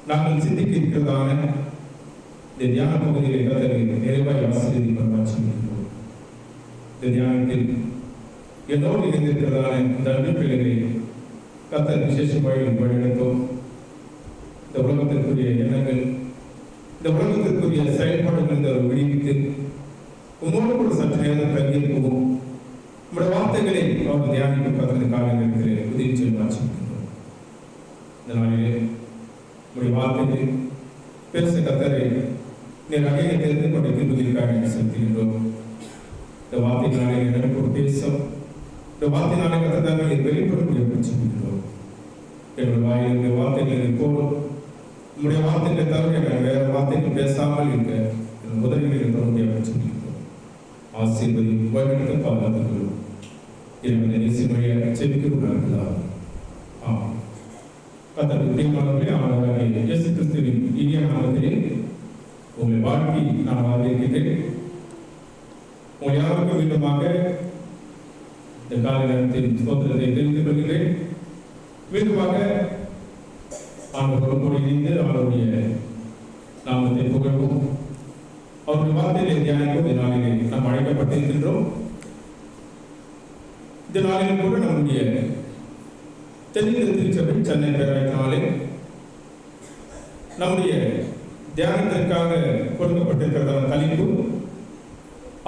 நாங்கள் சிந்திக்க இருக்கிறதான இந்த தியான பகுதிகளை கர்த்தர் நிறைவாய் ஆசீர்வதிப்பார். இந்த தியானத்தில் என்னோடு இணைந்திருக்கிறதான இந்த அன்பு பிள்ளைகளை கர்த்தர் விசேஷமாய் வழிநடத்தும். இந்த உலகத்திற்குரிய எண்ணங்கள், இந்த உலகத்திற்குரிய செயல்பாடுகள் அவர் விடுவித்து உங்களோடு கூட சற்று நேரம் தங்கியிருக்கவும் உங்களுடைய வார்த்தைகளை அவர் தியானிக்க கர்த்தருக்காக இருக்கிற உதவி செய்ய வாசிக்கின்றோம். இந்த நாளிலே உங்களுடைய வார்த்தைகளை பேச கர்த்தரை நீர் அகையை தெரிந்து கொண்டு திருப்பதிற்காக செலுத்துகின்றோம். இந்த வார்த்தையினாலே எனக்கு ஒரு பேசும், இந்த வார்த்தையினாலே கர்த்தர் வெளிப்படுத்த சொல்கின்றோம். என்னுடைய வாயிலுடைய வார்த்தைகளை போலும் உங்களுடைய வார்த்தைகளை தவிர நான் வேற வார்த்தைகள் பேசாமல் இருக்க என் உதவிகளை தொடர்ந்து சொல்கின்றோம். ஆசீர்வதி வழிநடத்த பாதுகாத்துக்கிறோம். என்னுடைய நேசிமொழியை செபிக்கிறார்களாக. ஆமாம். கர்த்தருக்கு பிரியமானவர்களே, ஆண்டவராகிய இயேசு கிறிஸ்துவின் இனிய நாமத்திலே உங்களை வாழ்த்தி நான் வரவேற்கிறேன். உங்கள் யாருக்கும் மீண்டுமாக இந்த காலை நேரத்தில் ஸ்தோத்திரத்தை தெரிவித்துக் கொள்கிறேன். மீண்டுமாக ஆண்டவரோடு இணைந்து அவருடைய நாமத்தை புகழ்வோம், அவருடைய வார்த்தைகளை தியானிக்கும். இந்த நாளிலே நாம் அழைக்கப்பட்டிருக்கின்றோம். இந்த நாளில் கூட நம்முடைய தென்னிந்திய திருச்சபை சென்னை பேராயத்தினாலே நம்முடைய தியானத்திற்காக கொடுக்கப்பட்டிருக்கிறதான தலைப்பு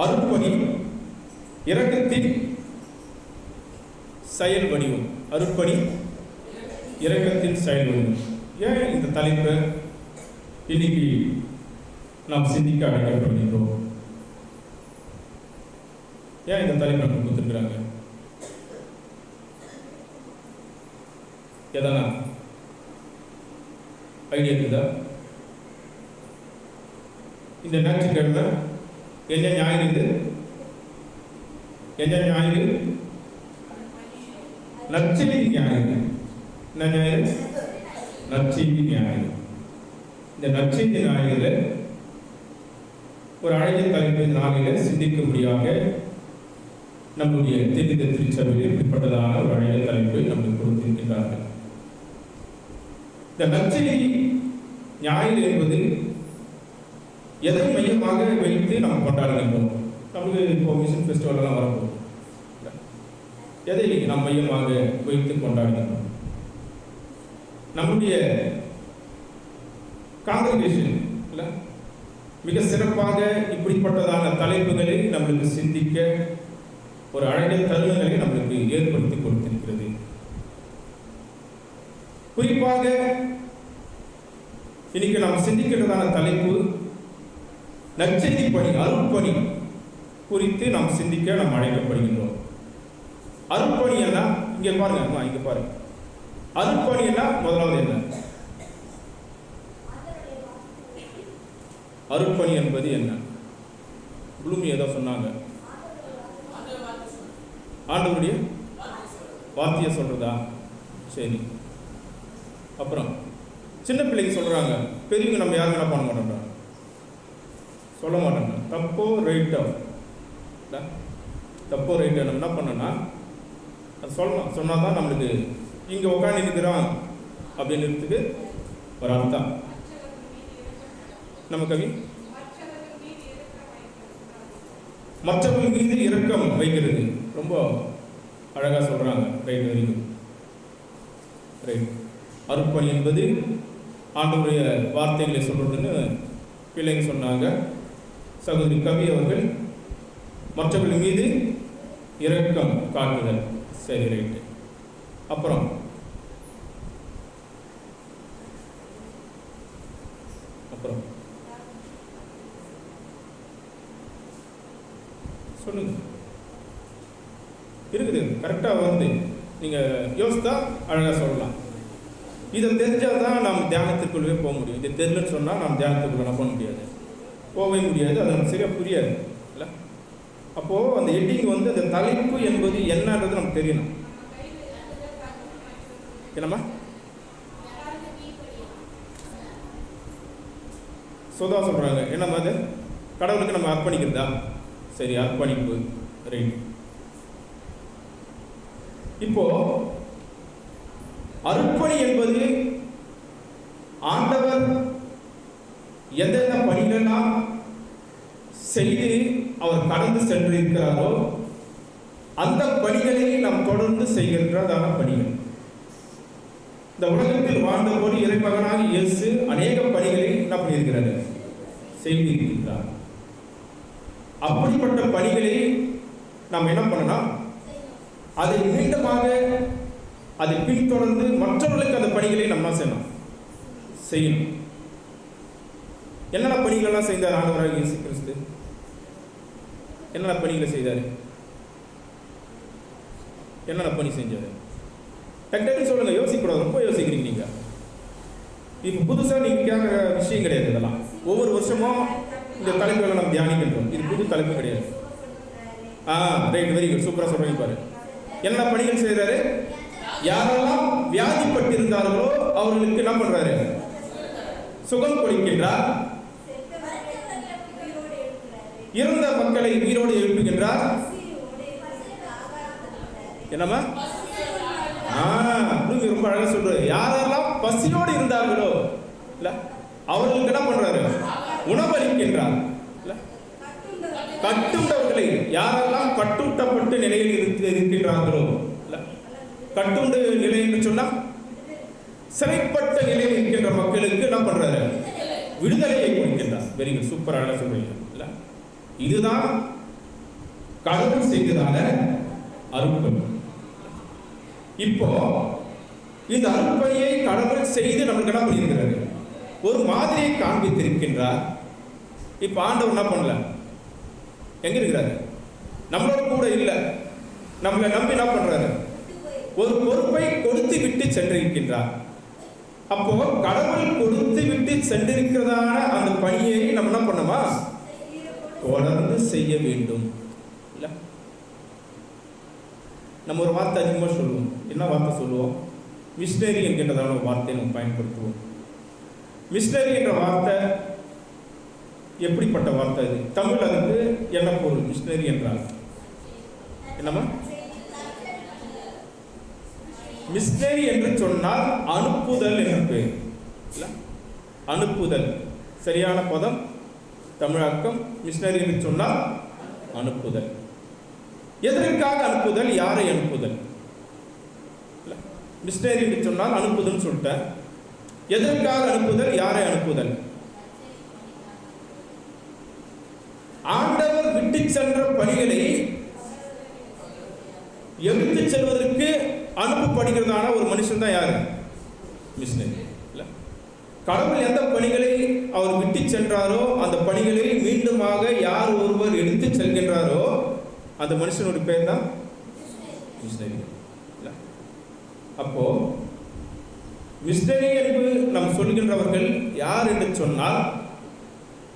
அருட்பணி இரக்கத்தின் செயல் வடிவம். அருட்பணி இரக்கத்தின் செயல் வடிவம். ஏன் இந்த தலைப்பை இன்னைக்கு நாம் சிந்திக்க அழைக்கப்படுகின்றோம்? ஏன் இந்த தலைப்பை நம்ம கொடுத்துருக்குறாங்க? எதனா ஐடியா இருக்குதா? இந்த ஞாயிற்றுக்கிழமை என்ன ஞாயிறு? இது என்ன ஞாயிறு? நற்செய்தி ஞாயிறு. என்ன ஞாயிறு? நற்செய்தி ஞாயிறு. இந்த நற்செய்தி ஞாயிறுல ஒரு அழகிய தலைப்பை நாளில சிந்திக்கும்படியாக நம்முடைய தென்னிந்திய திருச்சபையில் இப்படிப்பட்டதான ஒரு அழகிய தலைப்பை நமக்கு கொடுத்திருக்கிறார்கள். இந்த நற்செய்தி ஞாயிறு என்பது எதை மையமாக வைத்து நாம் கொண்டாடுகின்றோம்? நமக்கு இப்போ மிஷன் ஃபெஸ்டிவல்லாம் வரப்போம். எதை நாம் மையமாக வைத்து கொண்டாடுகின்றோம்? நம்முடைய காங்கிரிகேஷன் இல்லை மிக சிறப்பாக இப்படிப்பட்டதான தலைப்புகளை நம்மளுக்கு சிந்திக்க ஒரு அழகிய தருணங்களை நம்மளுக்கு ஏற்படுத்தி கொடுத்திருக்கிறது. குறிப்பாக இன்னைக்கு நாம் சிந்திக்கிறதான தலைப்பு நற்செய்தி பணி, அருட்பணி குறித்து நாம் சிந்திக்க நாம் அழைக்கப்படுகின்றோம். அருட்பணி என்ன? இங்கே பாருங்க, இங்க பாருங்க. அருட்பணி என்ன? முதலாவது என்ன? அருட்பணி என்பது என்ன? ப்ளூமி ஏதோ சொன்னாங்க. ஆண்டவருடைய வார்த்தையை சொல்றதா? சரி. அப்புறம் சின்ன பிள்ளைங்க சொல்றாங்க, பெரியவங்க நம்ம யாரும் என்ன பண்ண மாட்டோம், சொல்ல மாட்டாங்க. தப்போ ரைட்டோ, தப்போ ரைட்டோ நம்ம என்ன பண்ணோன்னா அது சொல்லணும். சொன்னால் தான் நம்மளுக்கு இங்கே உட்காந்து இருக்கிறோம் அப்படின்றதுக்கு ஒரு அர்த்தம். நம்ம கவி மற்றவர்கள் மீது இரக்கம் வைக்கிறது ரொம்ப அழகாக சொல்கிறாங்க. ரைட், வரைக்கும் ரைட். அருட்பணி என்பது ஆண்டவருடைய வார்த்தைகளை சொல்றதுன்னு பிள்ளைங்க சொன்னாங்க. சகோதரி கவி அவர்கள் மற்றவர்கள் மீது இரக்கம் காட்டுதல். சரி, ரைட்டு. அப்புறம் அப்புறம் சொல்லுங்க. இருக்குது, கரெக்டாக வந்து நீங்கள் யோசித்தா அழகாக சொல்லலாம். இதை தெரிஞ்சால் தான் நாம் தியானத்துக்குள்ளே போக முடியும். இதை தெரியலன்னு சொன்னால் நாம் தியானத்துக்குள்ளே போக முடியாது, போகவே முடியாது. அது நமக்கு சரியாக புரியாது இல்லை. அப்போது அந்த ஹெட்டிங் வந்து அந்த தலைப்பு என்பது என்னன்றது நமக்கு தெரியணும். என்னம்மா சுதா சொல்கிறாங்க, என்னம்மா அது கடவுளுக்கு நம்ம அர்ப்பணிக்கிறதா? சரி, அர்ப்பணிப்பு, ரைட். இப்போ அர்ப்பணி என்பது ஆண்டவர் கடந்து சென்றிருக்கிறாரோ அந்த பணிகளை நாம் தொடர்ந்து செய்கின்றதான பணிகள். இந்த உலகத்தில் வாழ்ந்தபோது இறைமகனாக இயேசு அநேக பணிகளை என்ன பண்ணியிருக்கிறார், செய்திருக்கிறார். அப்படிப்பட்ட பணிகளை நாம் என்ன பண்ணலாம், அதை மீண்டுமாக அதை பின்தொடர்ந்து மற்றவர்களுக்கு அந்த பணிகளை நம்ம செய்யணும். என்னென்ன பணிகளெல்லாம் செய்தார் ஆண்டவராக இயேசு கிறிஸ்து? என்னென்ன பணிகளை செய்தார்? என்னென்ன பணி செஞ்சாரு? டக்குன்னு சொல்லுங்க, யோசிக்கூடாது. ரொம்ப யோசிக்கிறீங்க நீங்க. இப்போ புதுசாக நீங்க கேட்குற விஷயம் கிடையாது. இதெல்லாம் ஒவ்வொரு வருஷமும் இந்த தலைப்புகளை நம்ம தியானிக்கின்றோம். இது புது தலைப்பு கிடையாது. ரைட், வெரி குட், சூப்பராக சொல்றீங்க பாரு. என்ன பணிகள் செய்யறாரு? யாரெல்லாம் வியாதிப்பட்டு இருந்தார்களோ அவர்களுக்கு என்ன பண்றாரு? சுகம் கொடுக்கின்றார். இறந்த மக்களை உயிரோடு எழுப்புகின்றார். என்னமா? ரொம்ப அழகா சொல்றாரு. யாரெல்லாம் பசியோடு இருந்தார்களோ இல்ல அவர்களுக்கு என்ன பண்றாரு? உணவளிக்கின்றார். கட்டுண்டவர்களை, யாரெல்லாம் கட்டுட்டப்பட்டு நிலையில் இருக்கின்றார்களோ, கட்டுண்டு நிலை என்று சொன்னா சிறைப்பட்ட நிலையில் இருக்கின்ற மக்களுக்கு என்ன பண்றாரு? விடுதலையை கொடுக்கின்றார். வெரி குட், சூப்பர், அழகா சொல்றீங்க. இதுதான் கடவுள் செய்ததான அருட்பணி. இப்போ இந்த அருட்பணியை கடவுள் செய்து நம்மளுக்கு என்ன பண்ணியிருக்கிறாரு? ஒரு மாதிரியை காண்பித்திருக்கின்றார். இப்ப ஆண்டவர் என்ன பண்ணல, எங்க இருக்கிறாரு? நம்மளோட கூட இல்லை. நம்மளை நம்பி என்ன பண்றாரு? ஒரு பொறுப்பை கொடுத்து விட்டு சென்றிருக்கின்றார். அப்போ கடவுள் கொடுத்து விட்டு சென்றிருக்கிறதான அந்த பணியை நம்ம என்ன பண்ணோமா, தொடர்ந்து செய்ய வேண்டும். இல்ல, நம்ம ஒரு வார்த்தை அதிகமாக சொல்லுவோம். என்ன வார்த்தை சொல்லுவோம்? மிஷினரி என்கின்றதான ஒரு வார்த்தையை நம்ம பயன்படுத்துவோம். மிஷினரி என்ற வார்த்தை எப்படிப்பட்ட வார்த்தை? அது தமிழ், அதுக்கு என்ன பொருள்? மிஷினரி என்றால் என்னமா? மிஷினரி என்று சொன்னால் அனுப்புதல் என்று பெயர். அனுப்புதல் சரியான பதம், தமிழாக்கம். மிஷினரி என்று சொன்னால் அனுப்புதல். எதற்காக அனுப்புதல்? யாரை அனுப்புதல்? மிஷினரி என்று சொன்னால் அனுப்புதல் சொல்லிட்டேன். எதற்காக அனுப்புதல்? யாரை அனுப்புதல்? ஆண்டவர் விட்டு சென்ற பணிகளை எடுத்து செல்வதற்கு அனுப்பப்படுகிறதான ஒரு மனுஷன் தான் யாரு? மிஷினரி. கடவுள் எந்த பணிகளை அவர் விட்டு சென்றாரோ அந்த பணிகளை மீண்டுமாக யார் ஒருவர் எடுத்து செல்கின்றாரோ அந்த மனுஷனுடைய பேர் தான் மிஷினரி. அப்போ மிஷினரி என்று நாம் சொல்கின்றவர்கள் யார் என்று சொன்னால்,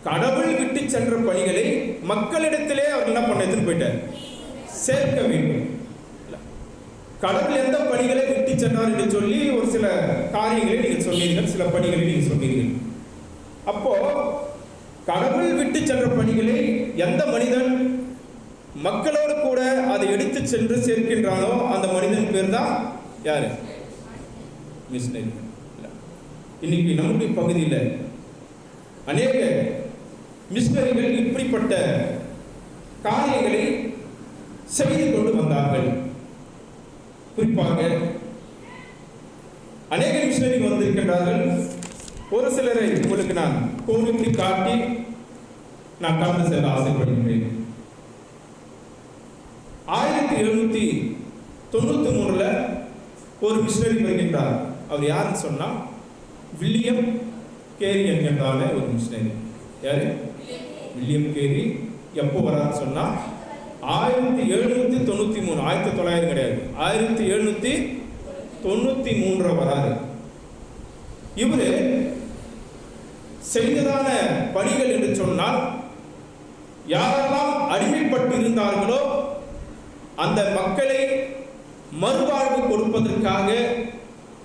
கடவுள் விட்டு சென்ற பணிகளை மக்களிடத்திலே அவர் என்ன பண்ண எடுத்துட்டு போயிட்டார், சேர்க்க வேண்டும். கடவுள் எந்த பணிகளை விட்டு சென்றார் என்று சொல்லி ஒரு சில காரியங்களை நீங்கள் சொன்னீர்கள், சில பணிகளை நீங்கள் சொன்னீர்கள். அப்போ கடவுள் விட்டு சென்ற பணிகளை எந்த மனிதன் மக்களோடு கூட அதை எடுத்து சென்று சேர்க்கின்றானோ அந்த மனிதன் பேர் தான் யாரு? மிஷினரி. இன்னைக்கு நம்முடைய பகுதியில் அநேக மிஷினரிகள் இப்படிப்பட்ட காரியங்களை செய்து கொண்டு வந்தார்கள். குறிப்பாக அநேக மிஷினரிகள் வந்திருக்கின்றார்கள். ஒரு சிலரை உங்களுக்கு நான் கோரிக்கை காட்டி நான் கடந்து செல்ல ஆசைப்படுகின்றேன். 1793 ஒரு மிஷினரி வருகின்றார். அவர் யாருன்னு சொன்னா வில்லியம் கேரி என்கின்றால ஒரு மிஷினரி. யாரு? William carry. எப்போ வரான்னு சொன்னா 1793, 1900 கிடையாது, 1793 வராது. இவரு செய்ததான பணிகள் என்று சொன்னால், யாரெல்லாம் அடிமைப்பட்டு இருந்தார்களோ அந்த மக்களை மறுவாழ்வு கொடுப்பதற்காக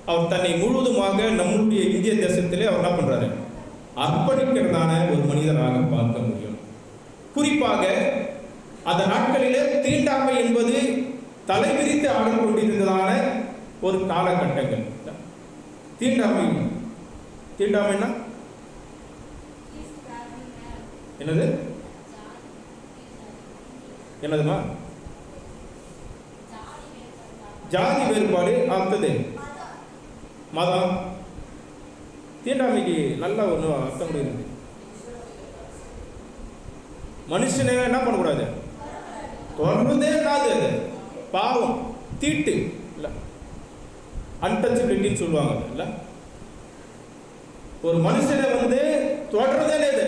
அவர் தன்னை முழுவதுமாக நம்முடைய இந்திய தேசத்திலே அவர் என்ன பண்றாரு, அர்ப்பணிக்கிறதான ஒரு மனிதராக பார்க்க முடியும். குறிப்பாக அந்த நாட்களிலே தீண்டாமை என்பது தலைவிரித்து ஆடிக்கொண்டிருந்ததான ஒரு காலகட்டங்கள். தீண்டாமைன்னா என்னது? என்னதுமா? ஜாதி வேறுபாடு. அடுத்தது மதம். தீண்டாமைக்கு நல்ல ஒன்று அர்த்தம் முடியுது. மனுஷனை என்ன பண்ணக்கூடாது? தொடர்றதே இல்லாது பாவம், தீட்டு இல்ல, அன்டச்சபிலிட்டின்னு சொல்லுவாங்க இல்ல. ஒரு மனுஷனை தொடர்றதே இல்லை,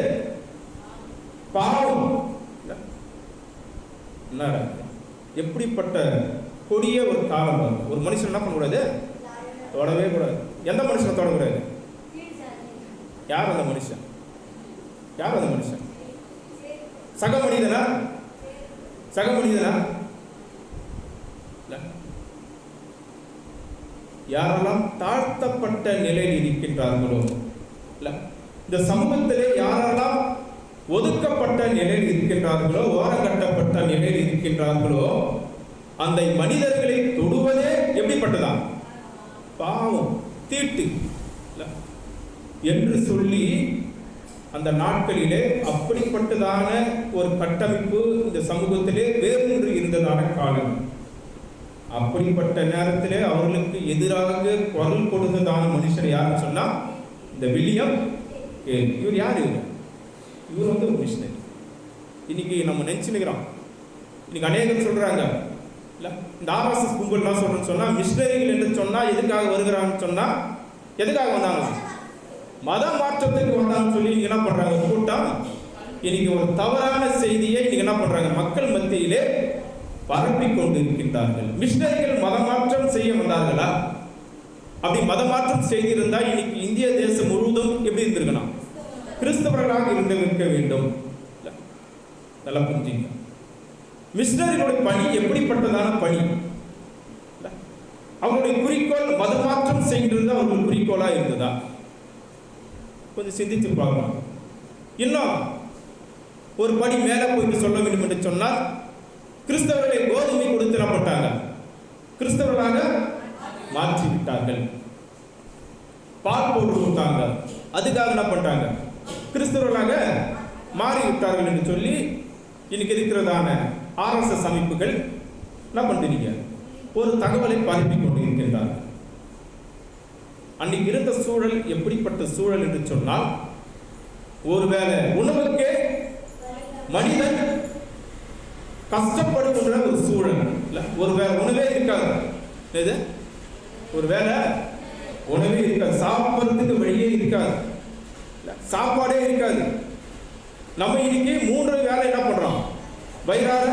பாவம். என்ன எப்படிப்பட்ட கொடிய ஒரு காலம். ஒரு மனுஷன் என்ன பண்ணக்கூடாது? தொடவே கூடாது. எந்த மனுஷனை தொடக்கூடாது? யார் அந்த மனுஷன்? யார் அந்த மனுஷன்? சக மனிதனா? சக மனிதனா? யாரெல்லாம் தாழ்த்தப்பட்ட நிலையில் இருக்கின்றார்களோ, இந்த சமூகத்திலே யாரெல்லாம் ஒதுக்கப்பட்ட நிலையில் இருக்கின்றார்களோ, ஓரங்கட்டப்பட்ட நிலையில் இருக்கின்றார்களோ, அந்த மனிதர்களை தொடுவதே எப்படிப்பட்டதான்? பாவம், தீட்டு என்று சொல்லி அந்த நாட்களிலே அப்படிப்பட்டதான ஒரு கட்டமைப்பு இந்த சமூகத்திலே வேறொன்று இருந்ததான காலம். அப்படிப்பட்ட நேரத்திலே அவர்களுக்கு எதிராக குரல் கொடுத்ததான மனுஷர் யாருன்னு சொன்னா இந்த வில்லியம் கேல். இவர் யார்? இவர் ஒரு மிஷனரி. இன்னைக்கு நம்ம நினைச்சுக்கிறோம், இன்னைக்கு அநேகம் சொல்றாங்க இல்ல, இந்த ஆர்எஸ்எஸ் கும்பல்லாம் சொல்றேன்னு சொன்னா, மிஷனரிகள் என்று சொன்னா எதுக்காக வருகிறான்னு சொன்னா, எதுக்காக வந்தாங்களா? மத மாற்றத்துக்கு வந்தான்னு சொல்லி இன்னைக்கு என்ன பண்றாங்க? கூட்டம் இன்னைக்கு ஒரு தவறான செய்தியை இன்னைக்கு என்ன பண்றாங்க? மக்கள் மத்தியிலே பரப்பி கொண்டு இருக்கின்றார்கள். மிஷனரிகள் மத மாற்றம் செய்ய வந்தார்களா? அப்படி மத மாற்றம் செய்திருந்தா இன்னைக்கு இந்திய தேசம் முழுவதும் எப்படி இருந்திருக்கணும்? கிறிஸ்தவர்களாக இருந்திருக்க வேண்டும். நல்லா புரிஞ்சுங்க. மிஷனரிகளுடைய பணி எப்படிப்பட்டதான பணி? அவங்களுடைய குறிக்கோள் மத மாற்றம் செய்கிறது அவர்கள் குறிக்கோளா இருந்ததா? கொஞ்சம் சிந்தித்து பார்க்கலாம். இன்னும் ஒரு படி மேலே போயிட்டு சொல்ல வேண்டும் என்று சொன்னால், கிறிஸ்தவர்களை கோதுமை கொடுத்துடப்பட்டாங்க, கிறிஸ்தவர்களாக மாற்றி விட்டார்கள். பால் போட்டு கொடுத்தாங்க, அதுக்காக என்ன பண்றாங்க? கிறிஸ்தவர்களாக மாறிவிட்டார்கள் என்று சொல்லி இன்னைக்கு இருக்கிறதான ஆர்எஸ்எஸ் அமைப்புகள் என்ன பண்றீங்க? ஒரு தகவலை பரப்பி கொண்டு இருக்கின்றார்கள். அன்னைக்கு இருந்த சூழல் எப்படிப்பட்ட சூழல் என்று சொன்னால், ஒருவேளை உணவுக்கே மனிதன் கஷ்டப்படுகின்ற ஒரு சூழல். ஒருவேளை உணவே இருக்காது, ஒருவேளை உணவே இருக்காது, சாப்பிட்றதுக்கு வழியே இருக்காது, சாப்பாடே இருக்காது. நம்ம இன்னைக்கு 3 வேளை என்ன பண்றோம்? வயிறார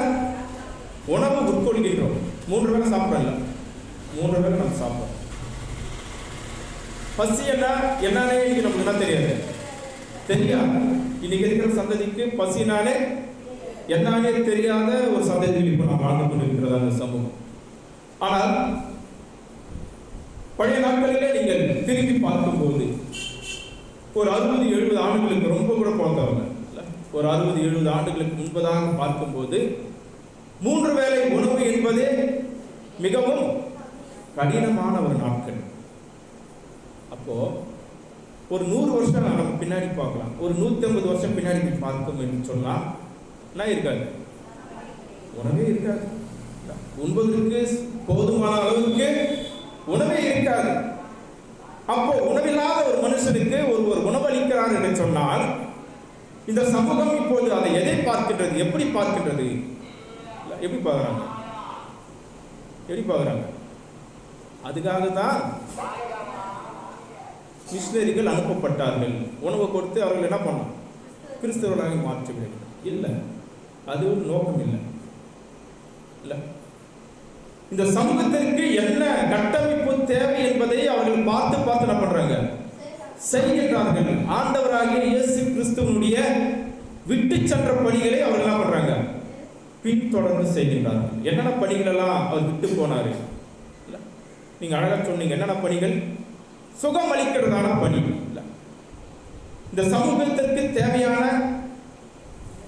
உணவு உட்கொள்கின்றோம். 3 வேளை சாப்பிடல, 3 வேளை நம்ம சாப்பிடுறோம். பசி என்னன்னே இன்னைக்கு நமக்கு என்ன தெரியாது, தெரியாது. இன்னைக்கு இருக்கிற சந்ததிக்கு பசினாலே என்னன்னே தெரியாத ஒரு சந்ததியில் இப்போ நாம் வாழ்ந்து கொண்டிருக்கிறது அந்த சமூகம். ஆனால் பழைய நாட்களிலே நீங்கள் திரும்பி பார்க்கும்போது, ஒரு 60-70 ஆண்டுகளுக்கு, ரொம்ப கூட பார்த்தவங்க, ஒரு 60-70 ஆண்டுகளுக்கு முன்பதாக பார்க்கும்போது 3 வேளை உணவு என்பதே மிகவும் கடினமான ஒரு நாட்கள். அப்போ ஒரு 100 வருஷம் நம்ம பின்னாடி பார்க்கலாம், ஒரு 150 வருஷம் பின்னாடி பார்க்கும் என்று சொன்னா என்ன இருக்காது? உணவே இருக்காது. உண்பதற்கு போதுமான அளவுக்கு உணவே இருக்காது. அப்போ உணவில்லாத ஒரு மனுஷனுக்கு ஒருவர் உணவளிக்கிறார் என்று சொன்னால், இந்த சமூகம் இப்போது அதை எதை பார்க்கின்றது? எப்படி பார்க்கின்றது? எப்படி பார்க்குறாங்க? எப்படி பார்க்குறாங்க? அதுக்காக தான் மிஷனரிகள் அனுப்பப்பட்டார்கள். உணவை கொடுத்து அவர்கள் என்ன பண்ணணும்? கிறிஸ்தவர்களாக மாற்ற வேண்டும். இல்லை, அது ஒரு நோக்கம் இல்லை. இல்லை, இந்த சமூகத்திற்கு என்ன கட்டமைப்பு தேவை என்பதை அவர்கள் பார்த்து பார்த்து என்ன பண்றாங்க? செய்கின்றார்கள். ஆண்டவராகிய இயேசு கிறிஸ்துவனுடைய விட்டு சென்ற பணிகளை அவர்கள் என்ன பண்றாங்க? பின்தொடர்ந்து செய்கின்றார்கள். என்னென்ன பணிகள் எல்லாம் அவர் விட்டு போனாரு? நீங்க அழகா சொன்னீங்க. என்னென்ன பணிகள்? சுகம் அளிக்கிறதான பணி. இந்த சமூகத்திற்கு தேவையான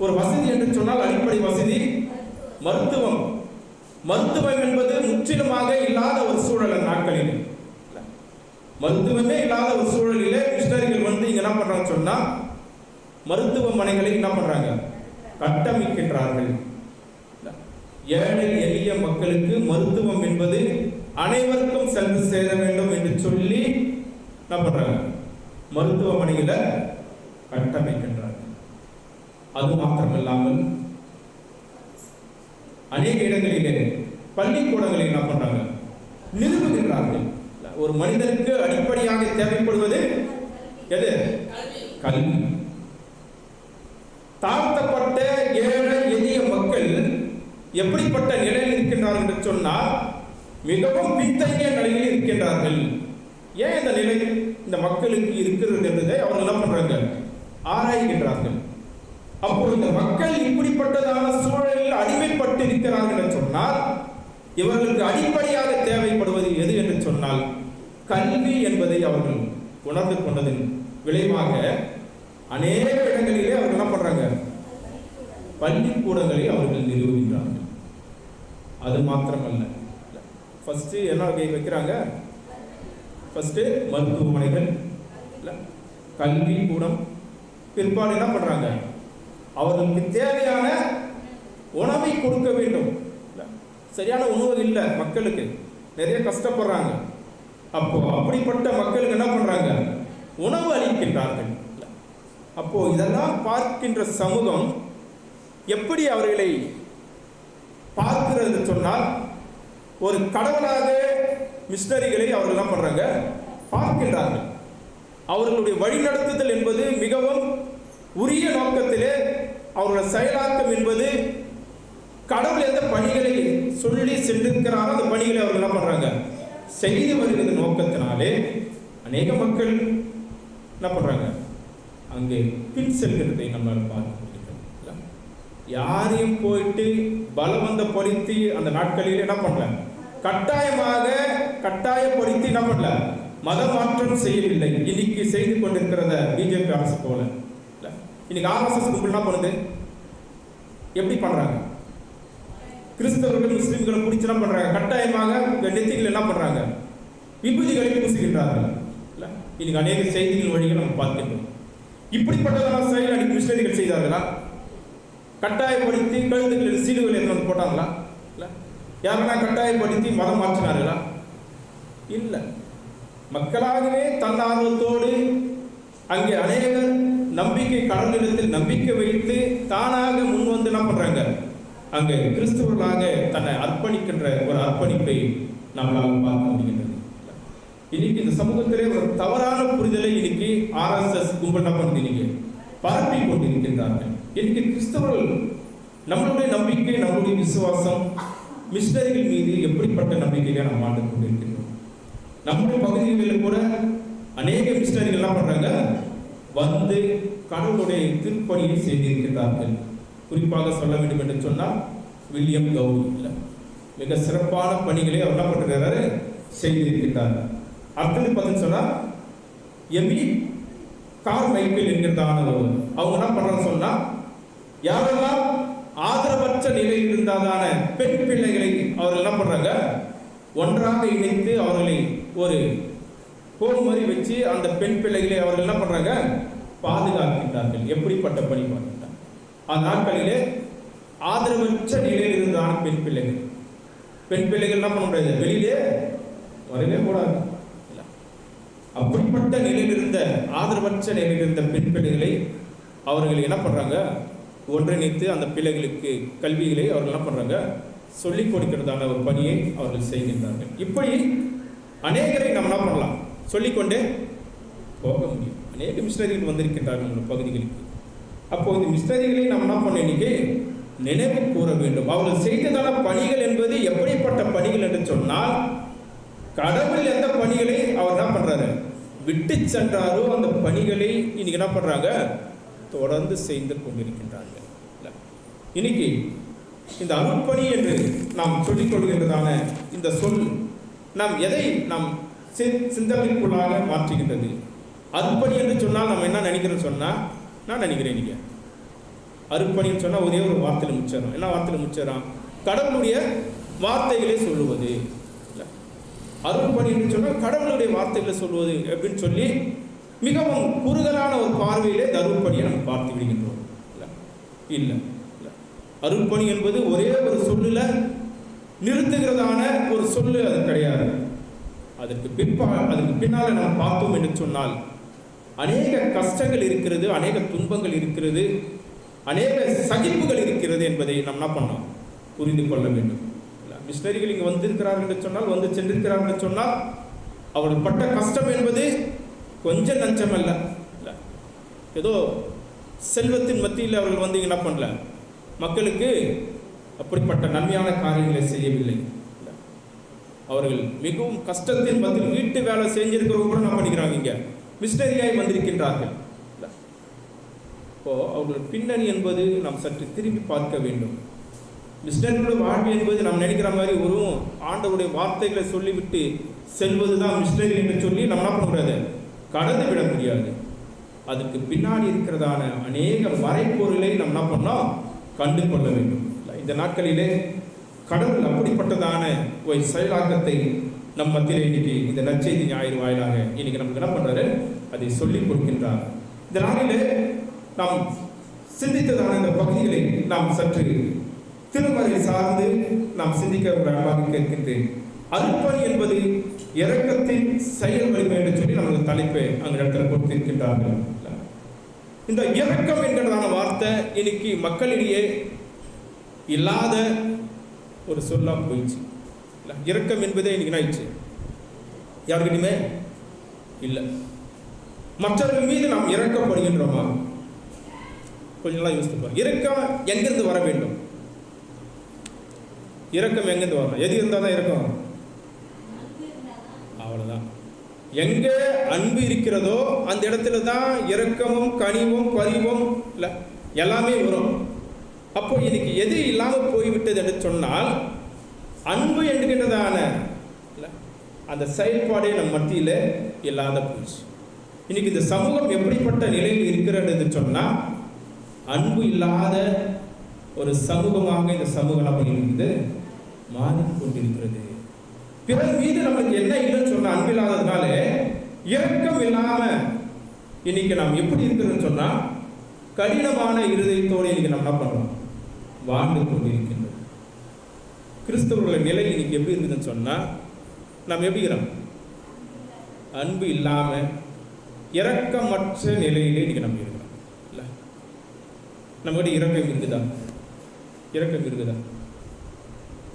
ஒரு வசதி என்று சொன்னால் அடிப்படை வசதி மருத்துவம். மருத்துவம் என்பது முற்றிலுமாக இல்லாத ஒரு சூழல். நாட்களில் மருத்துவமே இல்லாத ஒரு சூழலிலே மிஷனரிகள் வந்து இங்க என்ன பண்றாங்க சொன்னா, மருத்துவமனைகளை என்ன பண்றாங்க? கட்டமைக்கின்றார்கள். ஏழை எளிய மக்களுக்கு மருத்துவம் என்பது அனைவருக்கும் சென்று சேர வேண்டும் என்று சொல்லி என்ன பண்றாங்க, மருத்துவமனைகளை கட்டமைக்கின்றார்கள். அது மாத்திரமில்லாமல் அநேக இடங்களிலே பள்ளிக்கூடங்களை என்ன பண்றாங்க, நிறுவுகின்றார்கள். ஒரு மனிதனுக்கு அடிப்படையாக தேவைப்படுவது எது? கல்வி. தாழ்த்தப்பட்ட ஏழை எளிய மக்கள் எப்படிப்பட்ட நிலையில் இருக்கின்றார்கள் என்று சொன்னால் மிகவும் பின்தங்கிய நிலையில் இருக்கின்றார்கள். ஏன் இந்த நிலை இந்த மக்களுக்கு இருக்கிறது என்பதை அவர்கள் என்ன பண்றாங்க, ஆராய்கின்றார்கள். அப்போ இந்த மக்கள் இப்படிப்பட்டதான சூழலில் அடிமைப்பட்டு இருக்கிறார்கள் என்று சொன்னால் இவர்களுக்கு அடிப்படையாக தேவைப்படுவது எது என்று சொன்னால் கல்வி என்பதை அவர்கள் உணர்ந்து கொண்டதின் விளைவாக அநேக இடங்களிலே அவர்கள் என்ன பண்றாங்க, பள்ளிக்கூடங்களை அவர்கள் நிறுவுகின்றார்கள். அது மாத்திரமல்ல, ஃபர்ஸ்ட் என்ன வைக்கிறாங்க, ஃபர்ஸ்ட் மருத்துவமனைகள், கல்வி கூடம், பிற்பாடு என்ன பண்றாங்க, அவர்களுக்கு தேவையான உணவை கொடுக்க வேண்டும். சரியான உணவு இல்லை மக்களுக்கு, நிறைய கஷ்டப்படுறாங்க. அப்போ அப்படிப்பட்ட மக்களுக்கு என்ன பண்றாங்க, உணவு அளிக்கின்றார்கள். அப்போ இதெல்லாம் பார்க்கின்ற சமூகம் எப்படி அவர்களை பார்க்கிறது சொன்னால் ஒரு கடவுளாக மிஷனரிகளை அவர்கள் என்ன பண்றாங்க, பார்க்கின்றார்கள். அவர்களுடைய வழிநடத்துதல் என்பது மிகவும் உரிய நோக்கத்திலே அவருடைய செயலாக்கம் என்பது கடவுள் எந்த பணிகளை சொல்லி சென்றிருக்கிறாரோ அந்த பணிகளை அவர்கள் என்ன பண்றாங்க, செய்து வருகிற நோக்கத்தினாலே அநேக மக்கள் என்ன பண்றாங்க, அங்கே பின் செல்கிறதை நம்மளால் பார்க்க முடியும். யாரையும் போயிட்டு பலவந்தப்படுத்தி அந்த நாட்களில் என்ன பண்ணல, கட்டாயப்படுத்தி என்ன பண்ணல, மத மாற்றம் செய்யவில்லை. இன்னைக்கு செய்து கொண்டிருக்கிறத பிஜேபி அரசு போல. இன்னைக்கு ஆர்எஸ்எஸ் கும்பல் என்ன பண்ணுது, எப்படி பண்றாங்க, கிறிஸ்தவர்கள் முஸ்லிம்களை பிடிச்சி என்ன பண்றாங்க, கட்டாயமாக நெத்திகள் என்ன பண்றாங்க, விபூதிகளை பூசுகின்றார்கள். இன்னைக்கு அநேக செய்திகள் வழியை நம்ம பார்க்கின்றோம். இப்படிப்பட்டதான செயல் அன்னைக்கு மிஷனரிகள் செய்தார்களா? கட்டாயப்படுத்தி கழுத்துக்களில் சீடுகள் எத்தனை போட்டாங்களா? இல்லை. யாருன்னா கட்டாயப்படுத்தி மதம் மாற்றினார்களா? இல்லை. மக்களாகவே தன்னார்வத்தோடு அங்கே அநேகர் நம்பிக்கை கடவுளிடத்தில் நம்பிக்கை வைத்து தானாக முன் வந்து என்ன பண்றாங்க, அங்கே கிறிஸ்துவர்களாக தன்னை அர்ப்பணிக்கின்ற ஒரு அர்ப்பணிப்பை நம்மளால் பார்க்க முடிகின்றது. இன்னைக்கு இந்த சமூகத்திலே ஒரு தவறான புரிதலை இன்னைக்கு ஆர்எஸ்எஸ் கும்பல் என்ன பண்ணுது, இன்னைக்கு பரப்பி கொண்டிருக்கின்றார்கள். இன்னைக்கு கிறிஸ்தவர்கள் நம்மளுடைய நம்பிக்கை, நம்மளுடைய விசுவாசம் மிஷனரிகள் மீது எப்படிப்பட்ட நம்பிக்கையை நாம் ஆண்டு கொண்டிருக்கின்றோம். நம்முடைய பகுதிகளில் கூட அநேக மிஷனரிகள் என்ன பண்றாங்க, வந்து கடவுளுடைய திருப்பணியை செய்திருக்கிறார்கள். குறிப்பாக சொல்ல வேண்டும் என்று சொன்னால் வில்லியம் கௌரி மிக சிறப்பான பணிகளை அவர் என்ன பண்றாரு, செய்திருக்கிறார். அடுத்தது பார்த்தீங்கன்னு சொன்னா எமி கார்மைக்கேல் என்கிறதானவர் அவங்க என்ன பண்றாங்க சொன்னா, யாரெல்லாம் ஆதரவற்ற நிலையில் இருந்தாதான பெண் பிள்ளைகளை அவர்கள் என்ன பண்றாங்க, ஒன்றாக இணைத்து அவர்களை ஒரு கோல் மாதிரி வச்சு அந்த பெண் பிள்ளைகளை அவர்கள் என்ன பண்றாங்க, பாதுகாக்கின்றார்கள். எப்படிப்பட்ட பணி பார்க்கின்றார். அந்த நாட்களிலே ஆதரவற்ற நிலையில் இருந்தான பெண் பிள்ளைகள் என்ன பண்ண முடியாது, வெளியிலே வரவே கூடாது. அப்படிப்பட்ட நிலையில் இருந்த ஆதரவற்ற நிலையில் இருந்த பெண் பிள்ளைகளை அவர்கள் என்ன பண்றாங்க, ஒன்றிணைத்து அந்த பிள்ளைகளுக்கு கல்விகளை அவர்கள் என்ன பண்றாங்க, சொல்லிக் கொடுக்கிறதான ஒரு பணியை அவர்கள் செய்கின்றார்கள். இப்படி அநேகரை நம்ம என்ன பண்ணலாம், சொல்லிக்கொண்டே போக முடியும். அநேக மிஷனரிகள் வந்திருக்கின்றார்கள் நம்ம பகுதிகளுக்கு. அப்போ இந்த மிஷனரிகளை நம்ம என்ன பண்ண இன்னைக்கு நினைவு கூற வேண்டும். அவர்கள் செய்ததான பணிகள் என்பது எப்படிப்பட்ட பணிகள் என்று சொன்னால், கடவுள் எந்த பணிகளை அவர் என்ன பண்றாரு, விட்டு சென்றாரோ அந்த பணிகளை இன்னைக்கு என்ன பண்றாங்க, தொடர்ந்து செய்து கொண்டிருக்கின்றார்கள். இன்னைக்கு இந்த அருட்பணி என்று நாம் சொல்லிக் கொள்கின்றதான இந்த சொல் நாம் எதை நாம் சிந்தனைக்குள்ளாக மாற்றுகின்றது. அருட்பணி என்று சொன்னால் நம்ம என்ன நினைக்கிறோம் சொன்னா, நான் நினைக்கிறேன் நீங்க அருட்பணின்னு சொன்னா ஒரே ஒரு வார்த்தையில முடிச்சிடறோம். என்ன வார்த்தையில முடிச்சிடறோம், கடவுளுடைய வார்த்தைகளை சொல்லுவது. அருள்பணி என்று சொன்னால் கடவுளுடைய வார்த்தைகளை சொல்வது அப்படின்னு சொல்லி மிகவும் குறுகலான ஒரு பார்வையிலே அருள்பணியை நம்ம பார்த்து விடுகின்றோம். இல்லை அருட்பணி என்பது ஒரே ஒரு சொல்லுல நிறுத்துகிறதான ஒரு சொல்லு அது கிடையாது. அதற்கு பின்னால் நாம் பார்த்தோம் என்று சொன்னால் அநேக கஷ்டங்கள் இருக்கிறது, அநேக துன்பங்கள் இருக்கிறது, அநேக சகிப்புகள் இருக்கிறது என்பதை நாம் என்ன பண்ணோம், புரிந்து கொள்ள வேண்டும். மிஷினரிகள் இங்கே வந்திருக்கிறார்கள் என்று சொன்னால், வந்து சென்றிருக்கிறார்கள் என்று சொன்னால், அவர்கள் பட்ட கஷ்டம் என்பது கொஞ்சம் நஞ்சமல்ல. ஏதோ செல்வத்தின் மத்தியில் அவர்கள் வந்து என்ன பண்ணல, மக்களுக்கு அப்படிப்பட்ட நன்மையான காரியங்களை செய்யவில்லை. அவர்கள் மிகவும் கஷ்டத்தின் மத்தியில் வீட்டு வேலை செஞ்சிருக்கிறவங்க கூட என்ன பண்ணிக்கிறாங்க, இங்கே மிஷினரியாய் வந்திருக்கின்றார்கள். இப்போ அவர்கள் பின்னணி என்பது நாம் சற்று திரும்பி பார்க்க வேண்டும். மிஷினரியோட வாழ்வு என்பது நாம் நினைக்கிற மாதிரி ஒரு ஆண்டவருடைய வார்த்தைகளை சொல்லிவிட்டு செல்வது தான் மிஷினரி என்று சொல்லி நம்ம என்ன பண்ணக்கூடாது, கடந்து விட முடியாது. அதுக்கு பின்னாடி இருக்கிறதான அநேக மறைப்பொருளை நம்ம என்ன பண்ணோம், கண்டு கொள்ள வேண்டும். இந்த நாட்களிலே கடவுள் அப்படிப்பட்டதான ஒரு செயலாக்கத்தை நம் மத்தியில் இன்னைக்கு இந்த நற்செய்தி ஞாயிறு வாயிலாக இன்னைக்கு நமக்கு என்ன பண்றாரு, அதை சொல்லிக் கொடுக்கின்றார். இந்த நாளிலே நாம் சிந்தித்ததான இந்த பகுதிகளை நாம் சற்று திருமறை சார்ந்து நாம் சிந்திக்க அன்பாக கேட்கின்றேன். அருட்பணி என்பது இரக்கத்தின் செயல் வலிமை என்று சொல்லி நமக்கு தலைப்பை அங்க இடத்துல கொடுத்திருக்கின்றார்கள். இந்த இரக்கம் என்கிறதான வார்த்தை இன்னைக்கு மக்களிடையே இல்லாத ஒரு சொல்லா போயிடுச்சு. இரக்கம் என்பதே இன்னைக்கு ஆயிடுச்சு, யாருக்கிட்டுமே இல்லை. மற்றவர்கள் மீது நாம் இரக்கப்படுகின்றோமா? கொஞ்ச நாள் யோசித்து, இரக்கம் எங்கிருந்து வர வேண்டும்? இரக்கம் எங்கிருந்து வரணும்? எது இருந்தால் தான் இரக்கம்? அவ்வளோதான். எங்கே அன்பு இருக்கிறதோ அந்த இடத்துல தான் இரக்கமும் கனிவும் பரிவும் இல்லை எல்லாமே வரும். அப்போ இன்னைக்கு எது இல்லாமல் போய்விட்டது என்று சொன்னால், அன்பு என்கின்றதான அந்த செயல்பாடே நம் மத்தியில் இல்லாத போச்சு. இன்னைக்கு இந்த சமூகம் எப்படிப்பட்ட நிலையில் இருக்கிறது என்று சொன்னால், அன்பு இல்லாத ஒரு சமூகமாக இந்த சமூகம் நம்ம இருக்குது, மாறிக்கொண்டிருக்கிறது. பிறர் மீது நம்மளுக்கு என்ன இல்லைன்னு சொன்ன அன்பு இல்லாததுனால இரக்கம் இல்லாம இன்னைக்கு நாம் எப்படி இருக்கிறோம்னு சொன்னா, கடினமான இருதயத்தோடு இன்னைக்கு நம்ம என்ன பண்றோம், வாழ்ந்து கொண்டிருக்கின்றோம். கிறிஸ்தவர்களுடைய நிலை இன்னைக்கு எப்படி இருக்குதுன்னு சொன்னா, நாம் எப்படி இருக்கிறோம், அன்பு இல்லாம இரக்கமற்ற நிலையிலே இன்னைக்கு நம்ம இருக்கிறோம். இல்லை, நம்மகிட்ட இரக்கம் இருக்குதா? இரக்கம் இருக்குதா?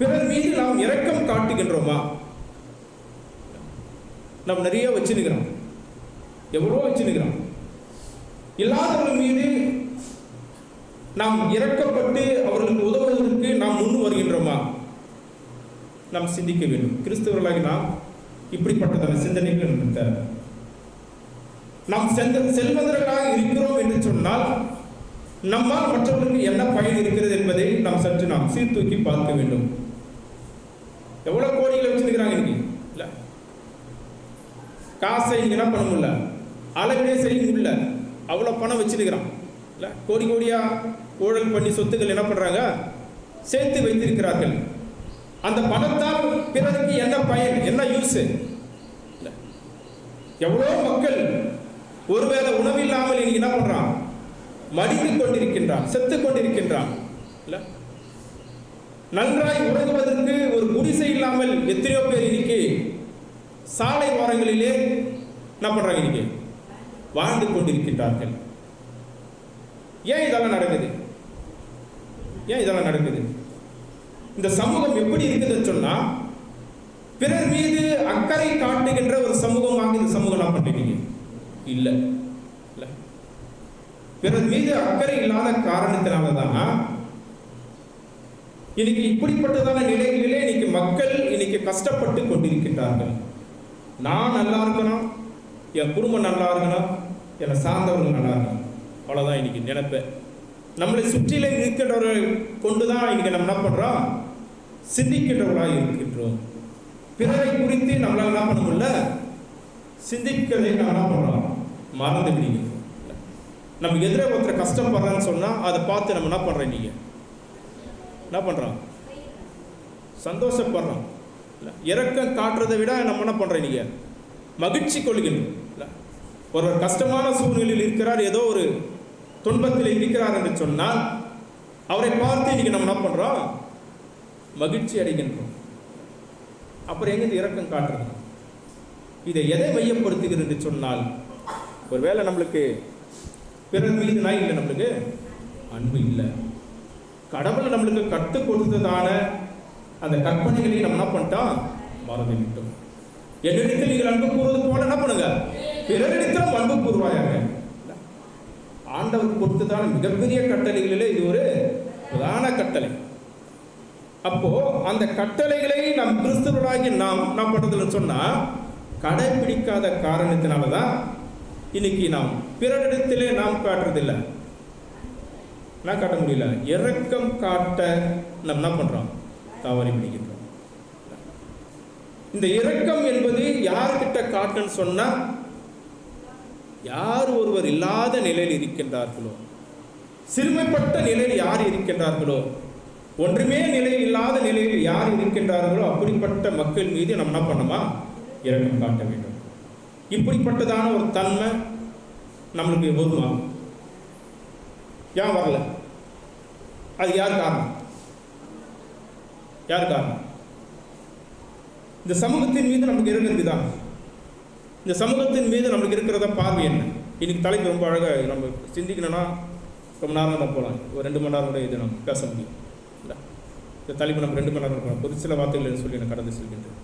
பிறர் மீது நாம் இரக்கம் காட்டுகின்றோமா? நாம் நிறைய வச்சுருக்கிறோம், எவ்வளோ வச்சுருக்கிறோம். இல்லாதவர்கள் மீது நாம் இரக்கப்பட்டு அவர்களுக்கு உதவுவதற்கு நாம் முன் வருகின்றோமா? நாம் சிந்திக்க வேண்டும். கிறிஸ்தவர்களாகி நாம் இப்படிப்பட்டதான சிந்தனைகள் நமக்கு தேவை. நாம் செல்வந்தர்களாக இருக்கிறோம் என்று சொன்னால் நம்மால் மற்றவர்களுக்கு என்ன பயன் இருக்கிறது என்பதை நாம் சற்று நாம் சீர்தூக்கி பார்க்க வேண்டும். எவ்வளவு கோடிகளை வச்சிருக்கிறாங்க இன்னைக்கு, இல்ல காசை இன்னைக்கு என்ன பண்ண முடியல, அளவிலே செய்ய முடியல, அவ்வளவு பணம் வச்சிருக்கிறான். இல்ல கோடி கோடியா ஊழல் பண்ணி சொத்துக்கள் என்ன பண்றாங்க, சேர்த்து வைத்திருக்கிறார்கள். அந்த பணத்தால் பிறருக்கு என்ன பயன், என்ன யூஸ்? எவ்வளோ மக்கள் ஒருவேளை உணவில்லாமல் இன்னைக்கு என்ன பண்றான், மடிந்து கொண்டிருக்கின்றான், செத்து கொண்டிருக்கின்றான். இல்ல நன்றாய் உறங்குவதற்கு ஒரு குடிசை இல்லாமல் எத்தனையோ பேர் இன்னைக்கு சாலை ஓரங்களிலே என்ன பண்றாங்க, இன்னைக்கு வாழ்ந்து கொண்டிருக்கின்றார்கள். ஏன் இதெல்லாம் நடக்குது? ஏன் இதெல்லாம் நடக்குது? இந்த சமூகம் எப்படி இருக்குதுன்னு சொன்னா, பிறர் மீது அக்கறை காட்டுகின்ற ஒரு சமூகமாக இந்த சமூகம் என்ன பண்றீங்க? இல்லை, இல்லை. பிறர் மீது அக்கறை இல்லாத காரணத்தினாலதான் இன்னைக்கு இப்படிப்பட்டதான நிலைகளிலே இன்னைக்கு மக்கள் இன்னைக்கு கஷ்டப்பட்டு கொண்டிருக்கின்றார்கள். நான் நல்லா இருக்கணும், என் குடும்பம் நல்லா இருக்கணும், என்னை சார்ந்தவர்கள் நல்லா இருக்கணும், அவ்வளோதான் இன்னைக்கு நினைப்பேன். நம்மளை சுற்றிலே இருக்கின்றவர்கள் கொண்டுதான் இன்னைக்கு நம்ம என்ன பண்றோம், சிந்திக்கின்றவர்களாக இருக்கின்றோம். பிறரை குறித்து நம்மளால் என்ன பண்ண முடியல, சிந்திக்கிறதை நம்ம என்ன பண்றோம், மறந்து விடுகிறோம். நம்ம எதிரே ஒருத்தர் கஷ்டப்படுறான்னு சொன்னா அதை பார்த்து நம்ம என்ன பண்றோம், நீங்க என்ன பண்றோம், சந்தோஷப்படுறோம். இரக்கம் காட்டுறதை விட நம்ம என்ன பண்றோம், நீங்க மகிழ்ச்சி கொள்கின்றோம். ஒருவர் கஷ்டமான சூழ்நிலையில் இருக்கிறார், ஏதோ ஒரு துன்பத்தில் இருக்கிறார் என்று சொன்னால் அவரை பார்த்து இன்னைக்கு நம்ம என்ன பண்றோம்? மகிழ்ச்சி அடைகின்றோம். அப்புறம் எங்க இந்த இரக்கம் காட்டுறது? இதை எதை மையப்படுத்துகிறது என்று சொன்னால், ஒருவேளை நம்மளுக்கு பிறர் மீது நாய் இல்லை, நம்மளுக்கு அன்பு இல்லை. கடவுள் நம்மளுக்கு கற்றுக் கொடுத்ததான அந்த கற்பனைகளை நம்ம என்ன பண்ணிட்டோம்? மறந்து விட்டோம். என்னிடத்தில் நீங்கள் அன்பு கூறுவது போல என்ன பண்ணுங்க, பிறரிடத்திலும் அன்பு கூறுவாயாக. ஆண்டவர் கொடுத்ததான மிகப்பெரிய கட்டளைகளிலே இது ஒரு பிரதான கட்டளை. அப்போ அந்த கட்டளைகளை நம் கிறிஸ்தவர்களாகி நாம் என்ன பண்றதுன்னு சொன்னா, கடைபிடிக்காத காரணத்தினாலதான் இன்னைக்கு நாம் பிறரிடத்திலே நாம் காட்டுறதில்லை. நான் காட்ட முடியல. இரக்கம் காட்ட நம்ம என்ன பண்றோம்? தவறி விடுகின்றோம். இந்த இரக்கம் என்பது யார்கிட்ட காட்டுன்னு சொன்னா, யார் ஒருவர் இல்லாத நிலையில் இருக்கின்றார்களோ, சிறுமைப்பட்ட நிலையில் யார் இருக்கின்றார்களோ, ஒன்றுமே நிலையில் இல்லாத நிலையில் யார் இருக்கின்றார்களோ, அப்படிப்பட்ட மக்கள் மீது நம்ம என்ன பண்ணணுமா? இரக்கம் காட்ட வேண்டும். இப்படிப்பட்டதான ஒரு தன்மை நம்மளுக்கு வருமா? ஏன் வரல? அது யார் காரணம்? யார் காரணம்? இந்த சமூகத்தின் மீது நமக்கு இருக்கிறதுதான். இந்த சமூகத்தின் மீது நம்மளுக்கு இருக்கிறத பார்வை என்ன? இன்னைக்கு தலைப்பு ரொம்ப அழகாக நம்ம சிந்திக்கணும்னா ரொம்ப நேரம் தான் போகலாம். ஒரு 2 மணி நேரம் கூட இது நம்ம பேச முடியும். இல்லை, இந்த தலைப்பு நம்ம 2 மணி நேரம் போகலாம். ஒரு சில வார்த்தைகள் சொல்லி நான் கடந்து செல்கின்றேன்.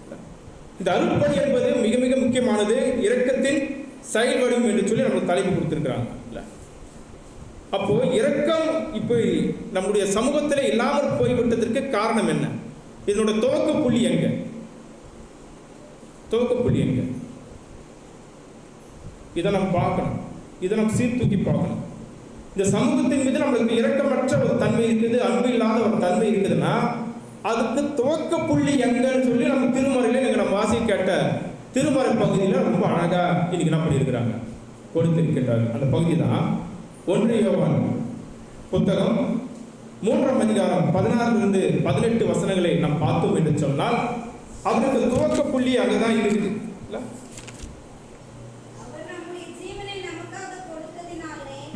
இந்த அருட்பணி என்பது மிக மிக முக்கியமானது. இரக்கத்தின் செயல் வடிவம் என்று சொல்லி நம்மளுக்கு தலைப்பு கொடுத்துருக்குறாங்க. இல்லை, அப்போ இரக்கம் இப்போ நம்முடைய சமூகத்தில் இல்லாமல் போய்விட்டதற்கு காரணம் என்ன? இதனோட துவக்க புள்ளி எங்க? துவக்க புள்ளி எங்க? இதை நம்ம பார்க்கணும். இதை நம்ம சீர்தூக்கி பார்க்கணும். இந்த சமூகத்தின் மீது நம்மளுக்கு இரக்கமற்ற ஒரு தன்மை இருக்குது, அன்பு இல்லாத ஒரு தன்மை இருக்குதுன்னா, அதுக்கு துவக்க புள்ளி எங்கன்னு சொல்லி நம்ம திருமறையில நீங்க நம்ம வாசி கேட்ட திருமறை பகுதியில் ரொம்ப அழகா இன்னைக்கு என்ன பண்ணியிருக்கிறாங்க, கொடுத்திருக்கிறார்கள். அந்த பகுதி தான் 1 யோவான் புத்தகம் 3ஆம் அதிகாரம் 16 18 வசனங்களை நாம் பார்த்தோம் என்று சொன்னால், அதற்கு துவக்க புள்ளி அங்கதான் இருக்குது.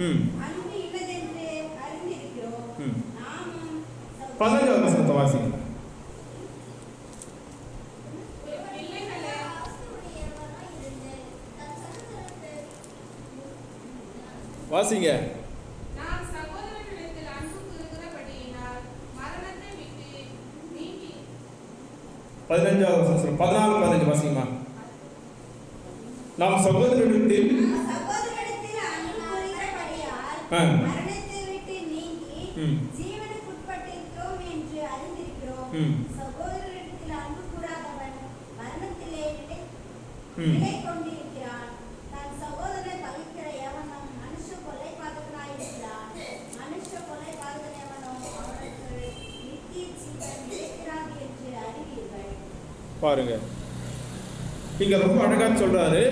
அன்பு இல்லதென்று அறிந்திருக்கிறோம். நாமும் 15வது வசனத்தை வாசிங்க. வாசிங்க. நாம் சகோதரர்களிடத்தில் அன்பு கூறுகிறபடியினால் மரணத்தை விட்டு நீங்கி 15வது வசனம் 14 15 வாசிங்கம்மா. நாம் சகோதரரிடத்தில் மரணத்தை விட்டு நீங்கி ஜீவனுக்குட்பட்டிருக்கிறோம் என்று அறிந்திருக்கிறோம். சகோதரரிடத்தில் அன்பு கூறாதவன் மரணத்திலே நிலை கொண்டிருக்கிறான். தன் சகோதரனை பகைக்கிற எவனும் மனுஷ கொலைபாதகனாயிருக்கிறான். மனுஷ கொலைபாதகன் எவனோ அவனுக்கு நித்திய ஜீவன் கிடைக்கிறான் என்று அறிவீர்கள். பாருங்க, இங்க ரொம்ப அழகா சொல்றாரு.